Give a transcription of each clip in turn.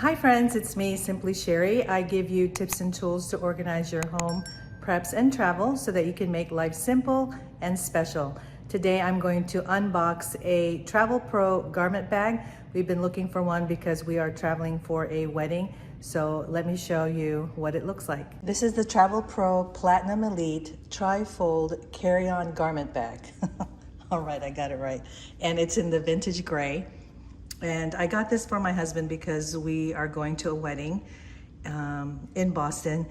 Hi friends, it's me, Simply Sherry. I give you tips and tools to organize your home, preps, and travel so that you can make life simple and special. Today I'm going to unbox a Travelpro garment bag. We've been looking for one because we are traveling for a wedding. So let me show you what it looks like. This is the Travelpro Platinum Elite Tri-Fold Carry-On Garment Bag. All right, I got it right. And it's in the vintage gray. And I got this for my husband because we are going to a wedding in Boston,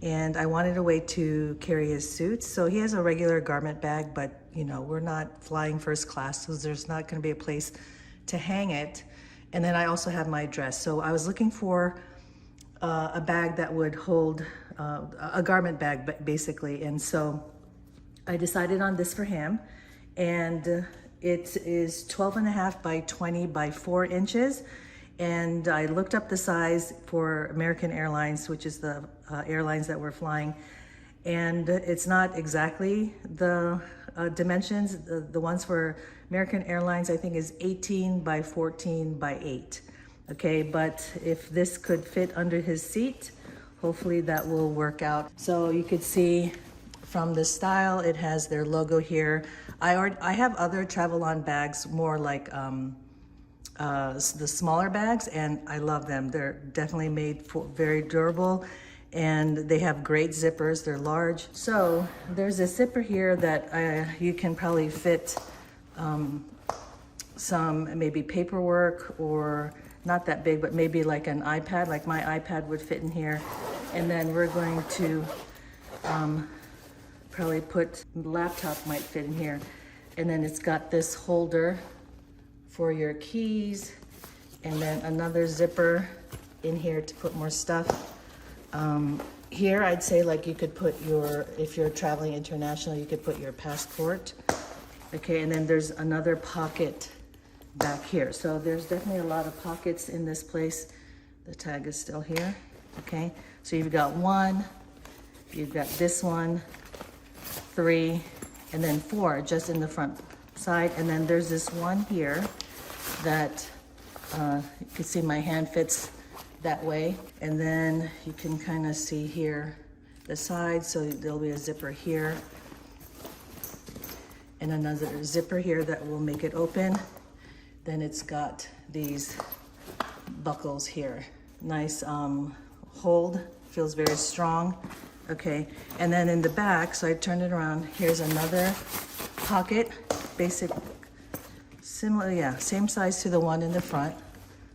and I wanted a way to carry his suits. So he has a regular garment bag, but you know, we're not flying first class, so there's not gonna be a place to hang it. And then I also have my dress. So I was looking for a bag that would hold, a garment bag basically. And so I decided on this for him. And it is 12.5 by 20 by 4 inches. And I looked up the size for American Airlines, which is the airlines that we're flying. And it's not exactly the dimensions. The ones for American Airlines, I think, is 18 by 14 by 8. Okay, but if this could fit under his seat, hopefully that will work out. So you could see from the style, it has their logo here. I have other travel-on bags, more like the smaller bags, and I love them. They're definitely made for very durable, and they have great zippers. They're large. So there's a zipper here that you can probably fit some maybe paperwork, or not that big, but maybe like an iPad, like my iPad would fit in here. And then we're going to probably put laptop might fit in here. And then it's got this holder for your keys, and then another zipper in here to put more stuff. Here I'd say, like, you could put your, if you're traveling international, you could put your passport. Okay, and then there's another pocket back here. So there's definitely a lot of pockets in this place. The tag is still here. Okay, so you've got one, you've got this one, 3, and then 4 just in the front side. And then there's this one here that you can see my hand fits that way. And then you can kind of see here the side, so there'll be a zipper here and another zipper here that will make it open. Then it's got these buckles here. Nice hold, feels very strong. Okay, and then in the back, so I turned it around, here's another pocket, basic, similar, yeah, same size to the one in the front.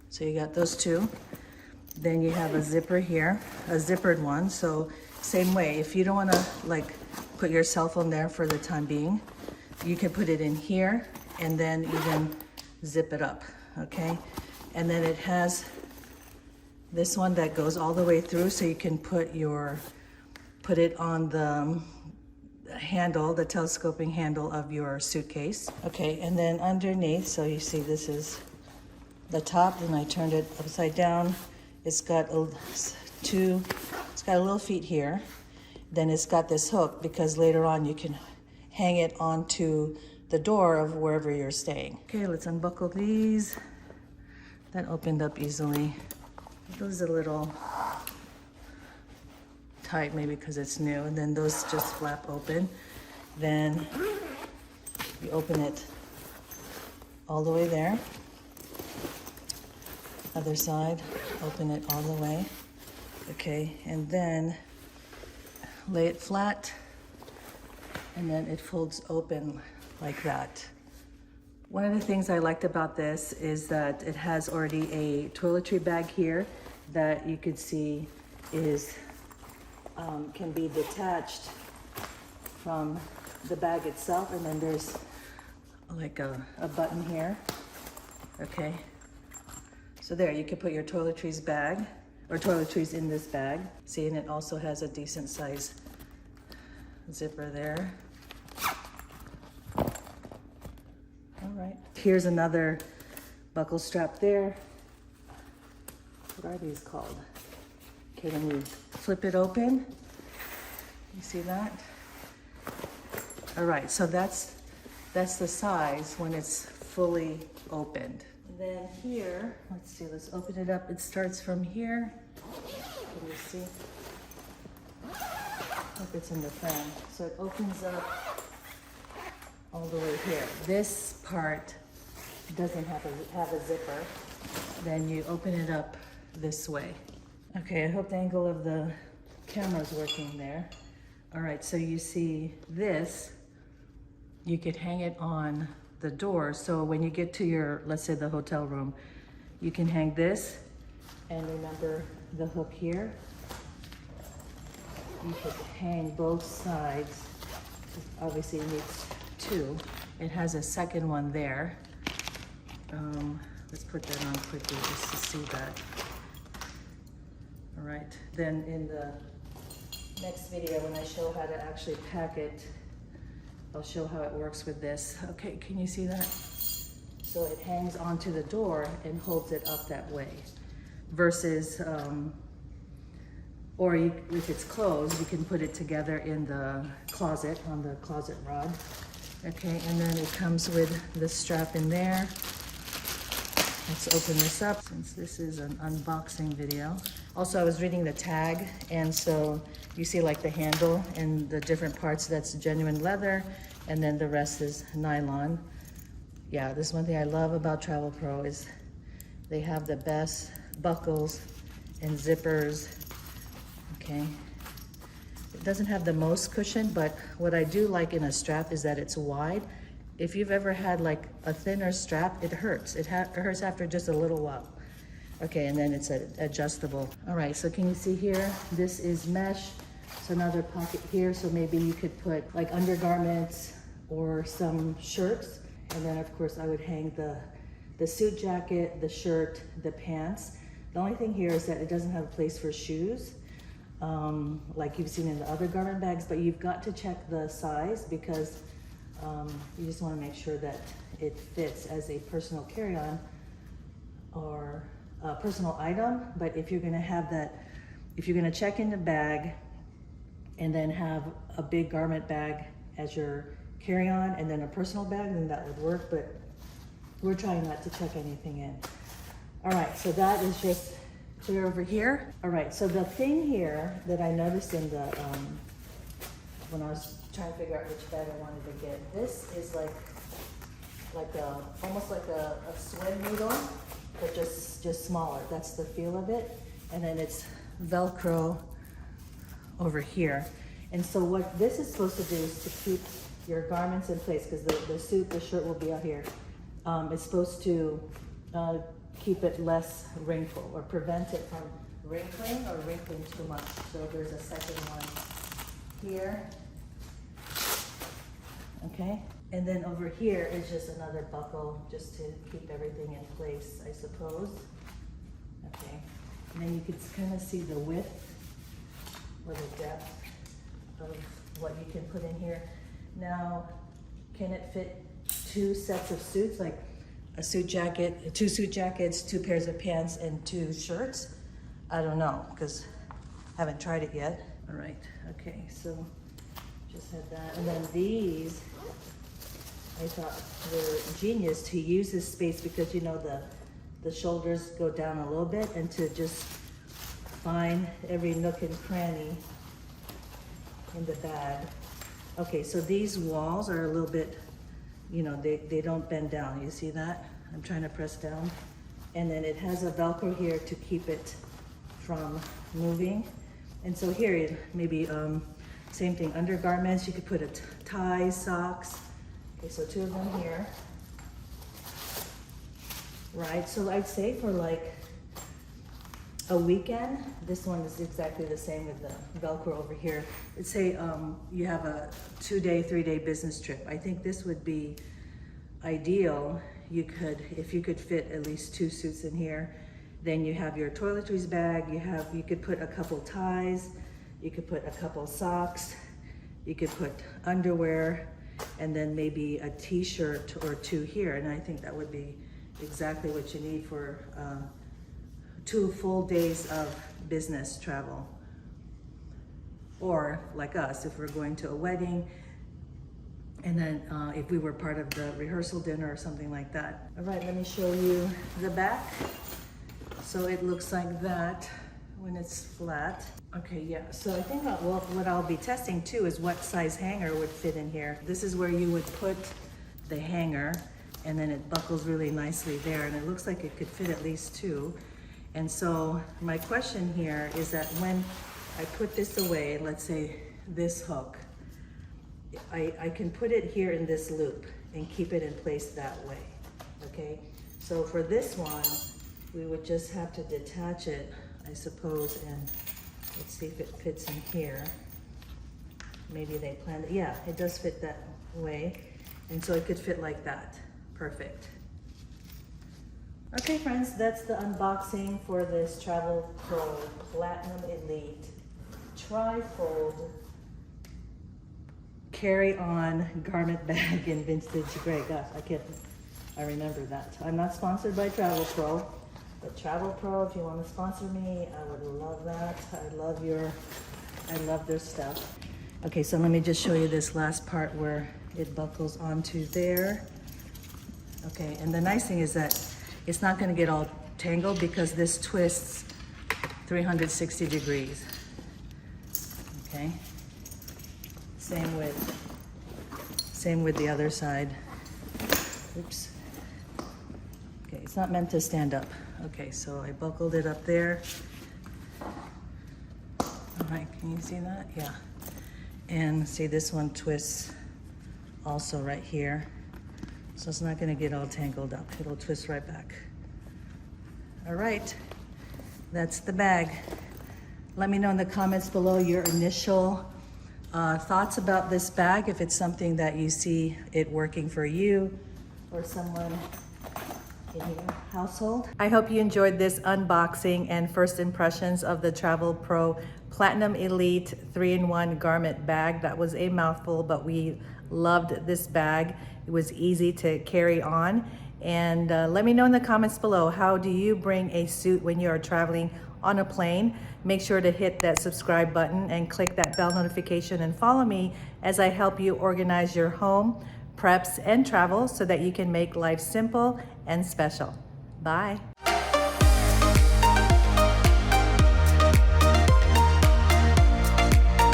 So you got those two. Then you have a zipper here, a zippered one. So same way, if you don't wanna like put your cell phone there for the time being, you can put it in here and then even zip it up, okay? And then it has this one that goes all the way through, so you can put it on the handle, the telescoping handle of your suitcase. Okay, and then underneath, so you see this is the top, and I turned it upside down. It's got it's got a little feet here. Then it's got this hook, because later on you can hang it onto the door of wherever you're staying. Okay, let's unbuckle these. That opened up easily. It was a little tight, maybe because it's new, and then those just flap open. Then you open it all the way there. Other side, open it all the way. Okay, and then lay it flat, and then it folds open like that. One of the things I liked about this is that it has already a toiletry bag here that you could see is can be detached from the bag itself, and then there's like a button here. Okay, so there you can put your toiletries bag or toiletries in this bag. See, and it also has a decent size zipper there. All right, here's another buckle strap there. What are these called? Okay, then we flip it open. You see that? All right, so that's the size when it's fully opened. then here, let's see, let's open it up. It starts from here. Can you see? Look, it's in the frame. So it opens up all the way here. This part doesn't have a zipper. Then you open it up this way. Okay, I hope the angle of the camera is working there. All right, so you see this, you could hang it on the door. So when you get to your, let's say the hotel room, you can hang this, and remember the hook here. You could hang both sides. Obviously it needs two. It has a second one there. Let's put that on quickly just to see that. All right, then in the next video when I show how to actually pack it, I'll show how it works with this. Okay, can you see that? So it hangs onto the door and holds it up that way. Versus, or if it's closed, you can put it together in the closet, on the closet rod. Okay, and then it comes with the strap in there. Let's open this up since this is an unboxing video. Also, I was reading the tag, and so you see like the handle and the different parts, that's genuine leather, and then the rest is nylon. Yeah, this is one thing I love about Travelpro is they have the best buckles and zippers. Okay, it doesn't have the most cushion, but what I do like in a strap is that it's wide. If you've ever had like a thinner strap, it hurts. It hurts after just a little while. Okay, and then it's adjustable. All right, so can you see here? This is mesh, so another pocket here. So maybe you could put like undergarments or some shirts. And then of course I would hang the suit jacket, the shirt, the pants. The only thing here is that it doesn't have a place for shoes, like you've seen in the other garment bags, but you've got to check the size because you just want to make sure that it fits as a personal carry-on or a personal item. But if you're going to have that, if you're going to check in the bag and then have a big garment bag as your carry-on and then a personal bag, then that would work, but we're trying not to check anything in. All right, so that is just clear over here. All right, so the thing here that I noticed in the when I was trying to figure out which bag I wanted to get, this is like a almost like a swim needle, but just smaller. That's the feel of it. And then it's Velcro over here. And so what this is supposed to do is to keep your garments in place, because the suit, the shirt will be out here. It's supposed to keep it less wrinkle or prevent it from wrinkling or wrinkling too much. So there's a second one here. Okay, and then over here is just another buckle just to keep everything in place, I suppose. Okay, and then you can kind of see the width or the depth of what you can put in here. Now, can it fit two sets of suits, like a suit jacket, two suit jackets, two pairs of pants, and two shirts? I don't know, because I haven't tried it yet. All right, okay, so just had that. And then these, I thought were genius to use this space because, you know, the shoulders go down a little bit, and to just find every nook and cranny in the bag. Okay, so these walls are a little bit, you know, they don't bend down. You see that? I'm trying to press down. And then it has a Velcro here to keep it from moving. And so here, maybe same thing, undergarments, you could put a tie, socks. Okay, so two of them here. Right, so I'd say for like a weekend, this one is exactly the same with the Velcro over here. Let's say you have a 2-day, 3-day business trip. I think this would be ideal. You could, if you could fit at least 2 suits in here, then you have your toiletries bag, you could put a couple ties, you could put a couple socks, you could put underwear, and then maybe a t-shirt or 2 here. And I think that would be exactly what you need for 2 full days of business travel. Or like us, if we're going to a wedding, And then if we were part of the rehearsal dinner or something like that. All right, let me show you the back. So it looks like that when it's flat. Okay, yeah, so I think what I'll be testing too is what size hanger would fit in here. This is where you would put the hanger, and then it buckles really nicely there, and it looks like it could fit at least two. And so my question here is that when I put this away, let's say this hook, I can put it here in this loop and keep it in place that way, okay? So for this one, we would just have to detach it, I suppose, and let's see if it fits in here. Maybe they planned it, yeah, it does fit that way. And so it could fit like that, perfect. Okay friends, that's the unboxing for this Travelpro Platinum Elite Tri-Fold carry-on garment bag in vintage gray. Gosh, I remember that. I'm not sponsored by Travelpro, but Travelpro, if you want to sponsor me, I would love that. I love their stuff. Okay, so let me just show you this last part where it buckles onto there. Okay, and the nice thing is that it's not going to get all tangled because this twists 360 degrees. Okay. Same with the other side. Oops. Okay, it's not meant to stand up. Okay, so I buckled it up there. All right, can you see that? Yeah. And see, this one twists also right here. So it's not gonna get all tangled up. It'll twist right back. All right, that's the bag. Let me know in the comments below your initial thoughts about this bag, if it's something that you see it working for you or someone in your household. I hope you enjoyed this unboxing and first impressions of the Travelpro Platinum Elite 3-in-1 garment bag. That was a mouthful, but we loved this bag. It was easy to carry on. And let me know in the comments below, how do you bring a suit when you are traveling on a plane? Make sure to hit that subscribe button and click that bell notification and follow me as I help you organize your home, preps, and travel so that you can make life simple and special. Bye.